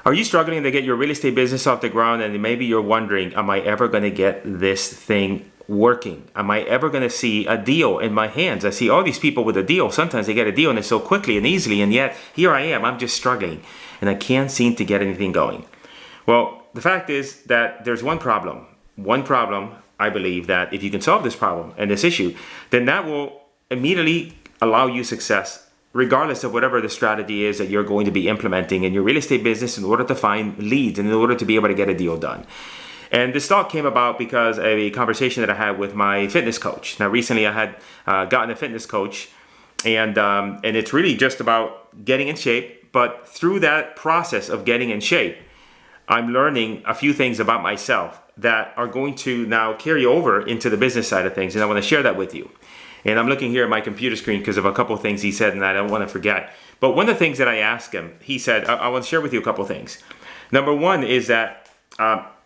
Are you struggling to get your real estate business off the ground, and maybe you're wondering, am I ever going to get this thing working? Am I ever going to see a deal in my hands? I see all these people with a deal. Sometimes they get a deal and it's so quickly and easily, and yet here I am, I'm just struggling and I can't seem to get anything going. Well, the fact is that there's one problem. One problem, I believe, that if you can solve this problem and this issue, then that will immediately allow you success, regardless of whatever the strategy is that you're going to be implementing in your real estate business in order to find leads and in order to be able to get a deal done. And this thought came about because of a conversation that I had with my fitness coach. Now, recently I had gotten a fitness coach, and it's really just about getting in shape. But through that process of getting in shape, I'm learning a few things about myself that are going to now carry over into the business side of things, and I want to share that with you. And I'm looking here at my computer screen because of a couple of things he said, and I don't want to forget. But one of the things that I asked him, he said, I want to share with you a couple of things. Number one is that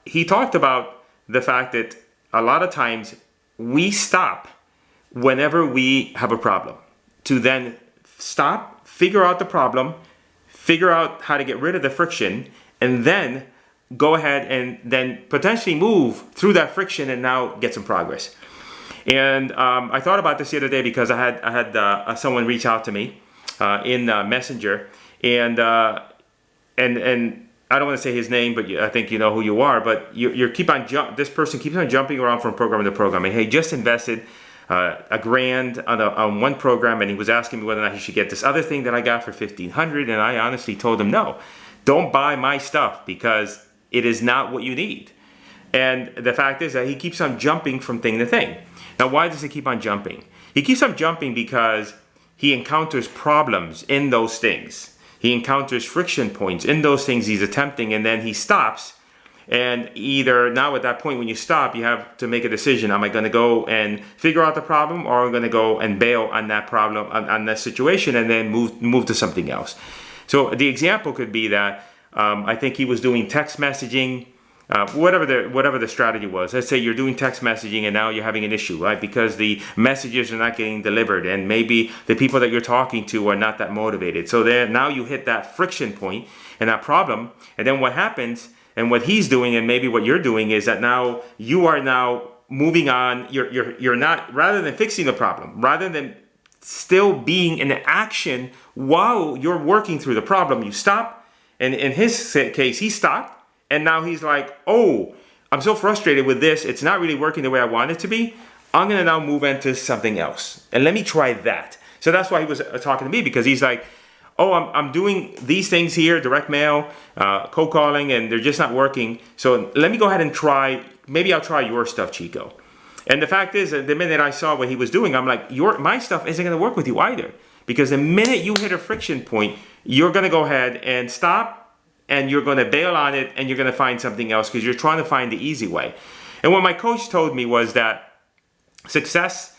he talked about the fact that a lot of times we stop whenever we have a problem, to then stop, figure out the problem, figure out how to get rid of the friction, and then go ahead and then potentially move through that friction and now get some progress. And I thought about this the other day because I had someone reach out to me in Messenger, and I don't want to say his name, but I think you know who you are. But this person keeps on jumping around from program to program. And he just invested $1,000 on one program, and he was asking me whether or not he should get this other thing that I got for $1,500. And I honestly told him, no, don't buy my stuff because it is not what you need. And the fact is that he keeps on jumping from thing to thing. Now, why does he keep on jumping? He keeps on jumping because he encounters problems in those things. He encounters friction points in those things he's attempting, and then he stops. And either now at that point when you stop, you have to make a decision. Am I going to go and figure out the problem, or am I going to go and bail on that problem, on that situation, and then move to something else? So the example could be that I think he was doing text messaging, whatever the strategy was. Let's say you're doing text messaging and now you're having an issue, right? Because the messages are not getting delivered, and maybe the people that you're talking to are not that motivated. So then now you hit that friction point and that problem, and then what happens, and what he's doing and maybe what you're doing, is that now you are now moving on. You're not, rather than fixing the problem, rather than still being in action while you're working through the problem, you stop. And in his case, he stopped. And now he's like, oh, I'm so frustrated with this. It's not really working the way I want it to be. I'm going to now move into something else. And let me try that. So that's why he was talking to me, because he's like, oh, I'm doing these things here, direct mail, cold calling, and they're just not working. So let me go ahead and try. Maybe I'll try your stuff, Chico. And the fact is that the minute I saw what he was doing, I'm like, my stuff isn't going to work with you either. Because the minute you hit a friction point, you're going to go ahead and stop, and you're going to bail on it, and you're going to find something else because you're trying to find the easy way. And what my coach told me was that success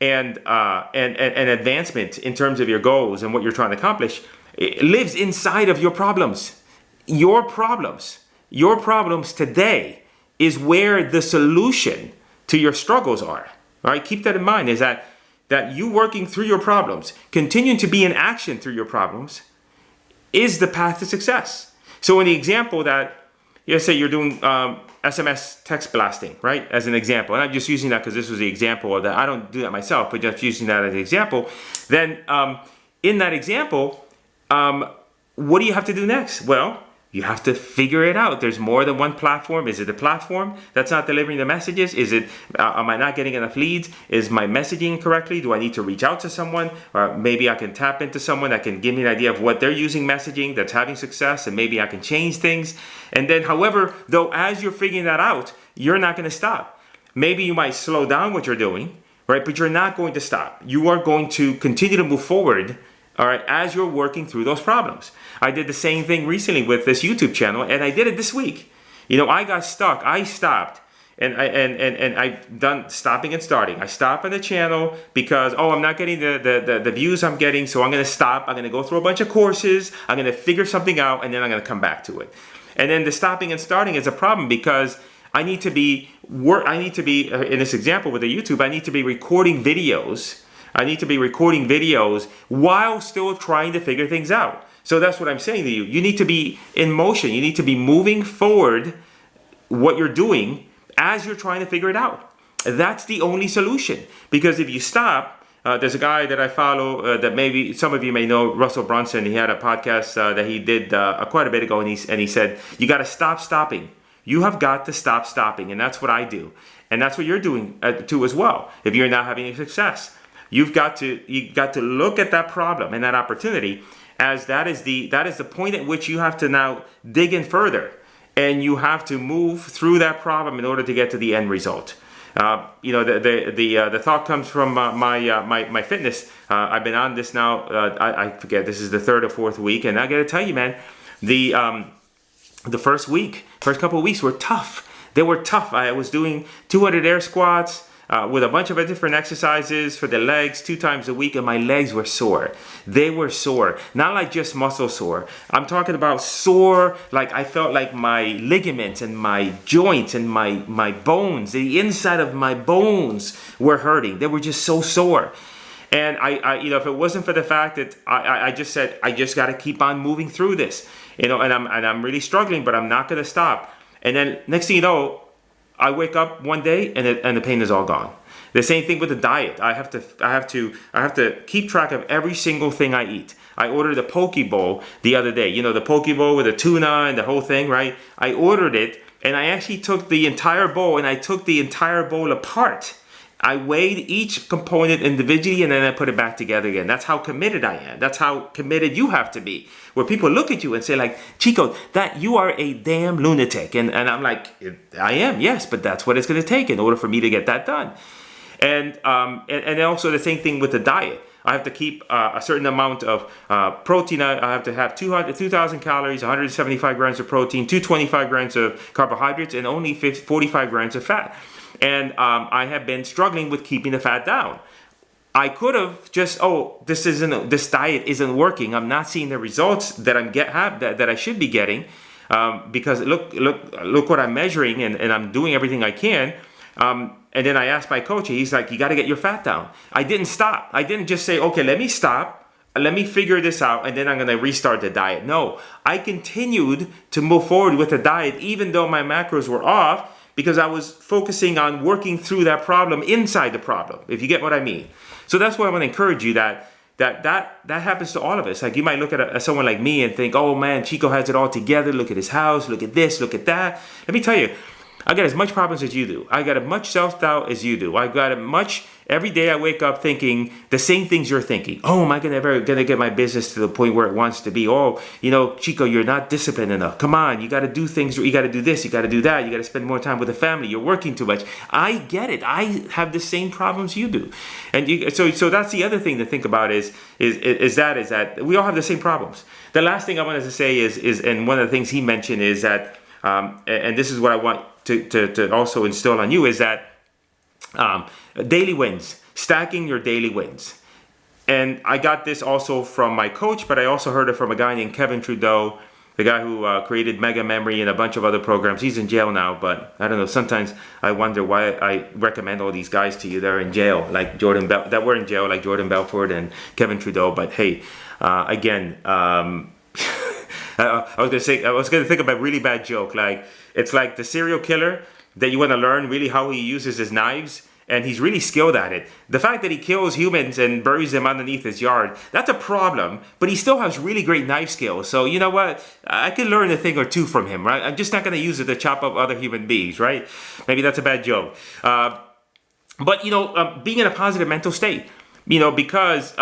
and advancement in terms of your goals and what you're trying to accomplish, it lives inside of your problems. Your problems today is where the solution to your struggles are. All right, keep that in mind, is that you working through your problems, continuing to be in action through your problems, is the path to success. So in the example that, let's say you're doing SMS text blasting, right? As an example, and I'm just using that because this was the example of that. I don't do that myself, but just using that as an example. Then in that example, what do you have to do next? Well, you have to figure it out. There's more than one platform. Is it the platform that's not delivering the messages? Is it, am I not getting enough leads? Is my messaging correctly? Do I need to reach out to someone? Or maybe I can tap into someone that can give me an idea of what they're using messaging that's having success, and maybe I can change things. And then, however, though, as you're figuring that out, you're not going to stop. Maybe you might slow down what you're doing, right? But you're not going to stop. You are going to continue to move forward, all right, as you're working through those problems. I did the same thing recently with this YouTube channel, and I did it this week. I got stuck. I stopped, and I've done stopping and starting. I stopped on the channel because, I'm not getting the views I'm getting, so I'm going to stop. I'm going to go through a bunch of courses. I'm going to figure something out, and then I'm going to come back to it. And then the stopping and starting is a problem because I need to be, in this example with the YouTube, I need to be recording videos. I need to be recording videos while still trying to figure things out. So that's what I'm saying to you. You need to be in motion. You need to be moving forward what you're doing as you're trying to figure it out. That's the only solution. Because if you stop, there's a guy that I follow that maybe some of you may know, Russell Brunson. He had a podcast that he did quite a bit ago, and he said, you got to stop stopping. You have got to stop stopping, and that's what I do. And that's what you're doing too as well. If you're not having success, you got to look at that problem and that opportunity as that is the point at which you have to now dig in further, and you have to move through that problem in order to get to the end result. The thought comes from my fitness. I've been on this now. I forget, this is the third or fourth week, and I got to tell you, man, the first couple of weeks were tough. They were tough. I was doing 200 air squats with a bunch of different exercises for the legs 2 times a week, and my legs were sore. They were sore. Not like just muscle sore. I'm talking about sore, like I felt like my ligaments and my joints and my bones, the inside of my bones were hurting. They were just so sore. And I if it wasn't for the fact that I just said, I just got to keep on moving through this, and I'm really struggling, but I'm not going to stop. And then next thing you know, I wake up one day and the pain is all gone. The same thing with the diet. I have to keep track of every single thing I eat. I ordered a poke bowl the other day. The poke bowl with the tuna and the whole thing, right? I ordered it, and I actually took the entire bowl, and I took the entire bowl apart. I weighed each component individually, and then I put it back together again. That's how committed I am. That's how committed you have to be. Where people look at you and say, like, Chico, that you are a damn lunatic. And I'm like, I am, yes, but that's what it's going to take in order for me to get that done. And also the same thing with the diet. I have to keep a certain amount of protein. I have to have 2,000 calories, 175 grams of protein, 225 grams of carbohydrates, and only 45 grams of fat. And I have been struggling with keeping the fat down. I could have just, this diet isn't working. I'm not seeing the results that that I should be getting, because look what I'm measuring, and I'm doing everything I can. And then I asked my coach, he's like, you got to get your fat down. I didn't stop. I didn't just say, okay, let me stop. Let me figure this out, and then I'm going to restart the diet. No, I continued to move forward with the diet, even though my macros were off, because I was focusing on working through that problem inside the problem, if you get what I mean. So that's why I want to encourage you that happens to all of us. Like, you might look at someone like me and think, oh man, Chico has it all together. Look at his house. Look at this. Look at that. Let me tell you, I got as much problems as you do. I got as much self-doubt as you do. I got as much. Every day I wake up thinking the same things you're thinking. Oh, am I ever gonna get my business to the point where it wants to be? Oh, Chico, you're not disciplined enough. Come on, you got to do things. You got to do this. You got to do that. You got to spend more time with the family. You're working too much. I get it. I have the same problems you do, and so that's the other thing to think about is that we all have the same problems. The last thing I wanted to say is and one of the things he mentioned is that, and this is what I want to also instill on you, is that daily wins, stacking your daily wins. And I got this also from my coach, but I also heard it from a guy named Kevin Trudeau, the guy who created Mega Memory and a bunch of other programs. He's in jail now, but I don't know. Sometimes I wonder why I recommend all these guys to you. They're in jail, like that were in jail, like Jordan Belfort and Kevin Trudeau. But hey, again, I was gonna think of a really bad joke. Like, it's like the serial killer that you want to learn really how he uses his knives, and he's really skilled at it. The fact that he kills humans and buries them underneath his yard, that's a problem, but he still has really great knife skills. So you know what? I can learn a thing or two from him, right? I'm just not going to use it to chop up other human beings, right? Maybe that's a bad joke. But being in a positive mental state, because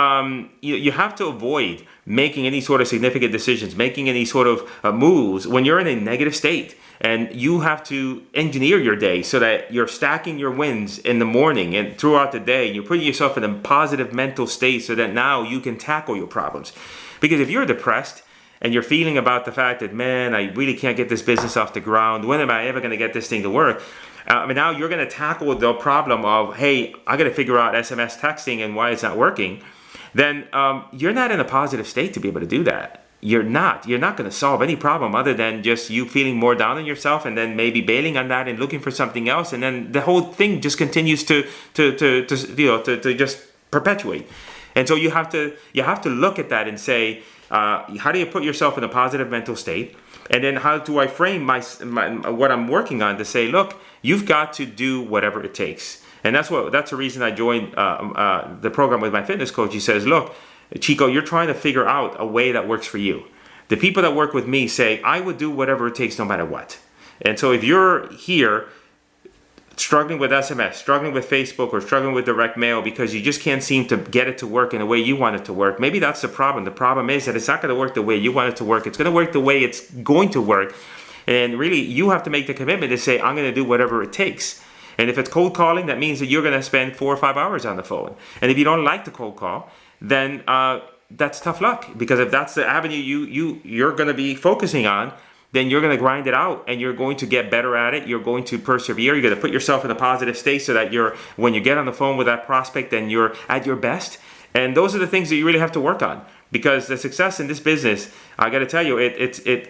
you have to avoid making any sort of significant decisions, making any sort of moves when you're in a negative state. And you have to engineer your day so that you're stacking your wins in the morning and throughout the day. You're putting yourself in a positive mental state so that now you can tackle your problems. Because if you're depressed and you're feeling about the fact that, man, I really can't get this business off the ground, when am I ever going to get this thing to work? Now you're going to tackle the problem of, hey, I got to figure out SMS texting and why it's not working. Then you're not in a positive state to be able to do that. You're not going to solve any problem other than just you feeling more down on yourself and then maybe bailing on that and looking for something else, and then the whole thing just continues to just perpetuate. And so you have to look at that and say, how do you put yourself in a positive mental state? And then how do I frame my what I'm working on to say, look, you've got to do whatever it takes. And that's the reason I joined the program with my fitness coach. He says, look, Chico, you're trying to figure out a way that works for you. The people that work with me say, I would do whatever it takes no matter what. And so if you're here struggling with SMS, struggling with Facebook, or struggling with direct mail because you just can't seem to get it to work in the way you want it to work, maybe that's the problem. The problem is that it's not going to work the way you want it to work. It's going to work the way it's going to work. And really, you have to make the commitment to say, I'm going to do whatever it takes. And if it's cold calling, that means that you're going to spend 4 or 5 hours on the phone. And if you don't like the cold call, then that's tough luck. Because if that's the avenue you're going to be focusing on, then you're going to grind it out and you're going to get better at it. You're going to persevere. You're going to put yourself in a positive state so that when you get on the phone with that prospect, then you're at your best. And those are the things that you really have to work on, because the success in this business, I got to tell you,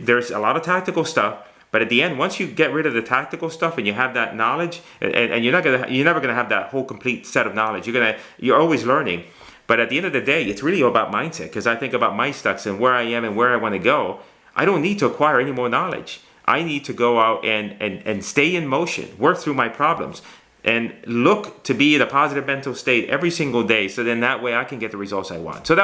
there's a lot of tactical stuff. But at the end, once you get rid of the tactical stuff and you have that knowledge, and you're never gonna have that whole complete set of knowledge. You're always learning. But at the end of the day, it's really about mindset. Because I think about my stocks and where I am and where I want to go. I don't need to acquire any more knowledge. I need to go out and stay in motion, work through my problems, and look to be in a positive mental state every single day. So then that way I can get the results I want. So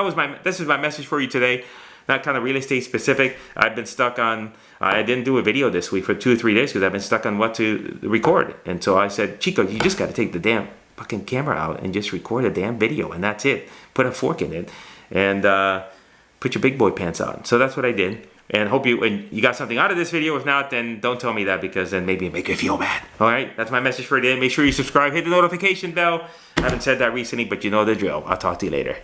this is my message for you today. Not kind of real estate specific. I've been stuck on, I didn't do a video this week for 2 or 3 days because I've been stuck on what to record. And so I said, Chico, you just got to take the damn fucking camera out and just record a damn video. And that's it. Put a fork in it and put your big boy pants on. So that's what I did. And hope you got something out of this video. If not, then don't tell me that, because then maybe it make you feel bad. All right, that's my message for today. Make sure you subscribe, hit the notification bell. I haven't said that recently, but you know the drill. I'll talk to you later.